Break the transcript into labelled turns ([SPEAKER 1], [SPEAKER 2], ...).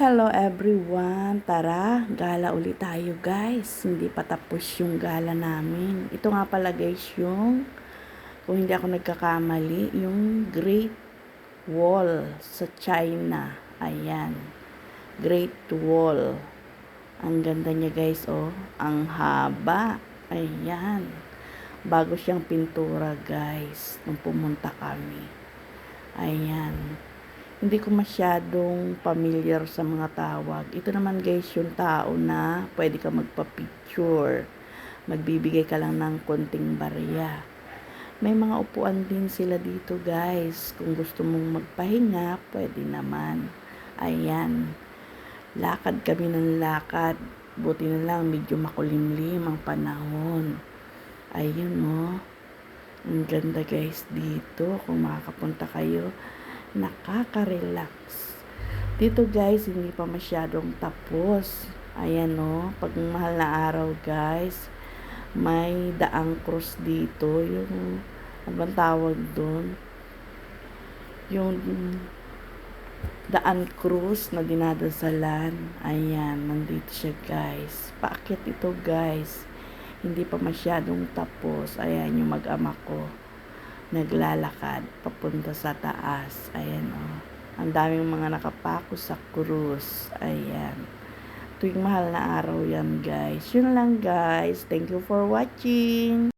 [SPEAKER 1] Hello everyone! Tara, gala ulit tayo guys. Hindi pa tapos yung gala namin. Ito nga pala guys yung, kung hindi ako nagkakamali, yung Great Wall sa China. Ayan. Great Wall. Ang ganda niya guys, oh. Ang haba. Ayan. Bago siyang pintura guys, nung pumunta kami. Ayan. Hindi ko masyadong familiar sa mga tawag. Ito naman guys yung tao na pwede ka magpa-picture. Magbibigay ka lang ng konting barya. May mga upuan din sila dito guys. Kung gusto mong magpahinga, pwede naman. Ayan. Lakad kami ng lakad. Buti na lang medyo makulimlim ang panahon. Ayun oh. Ang ganda guys dito. Kung makakapunta kayo, nakaka-relax. Dito guys, hindi pa masyadong tapos. Ayan o, pag mahal na araw guys, may daang cross dito. Yung, ano bang tawag doon? Yung daan cross na dinadasalan. Ayan, nandito siya guys. Paakyat ito guys. Hindi pa masyadong tapos. Ayan yung mag-ama ko. Naglalakad papunta sa taas. Ayan oh. Ang daming mga nakapako sa krus. Ayan. Tuwing mahal na araw yan guys. Yun lang guys. Thank you for watching.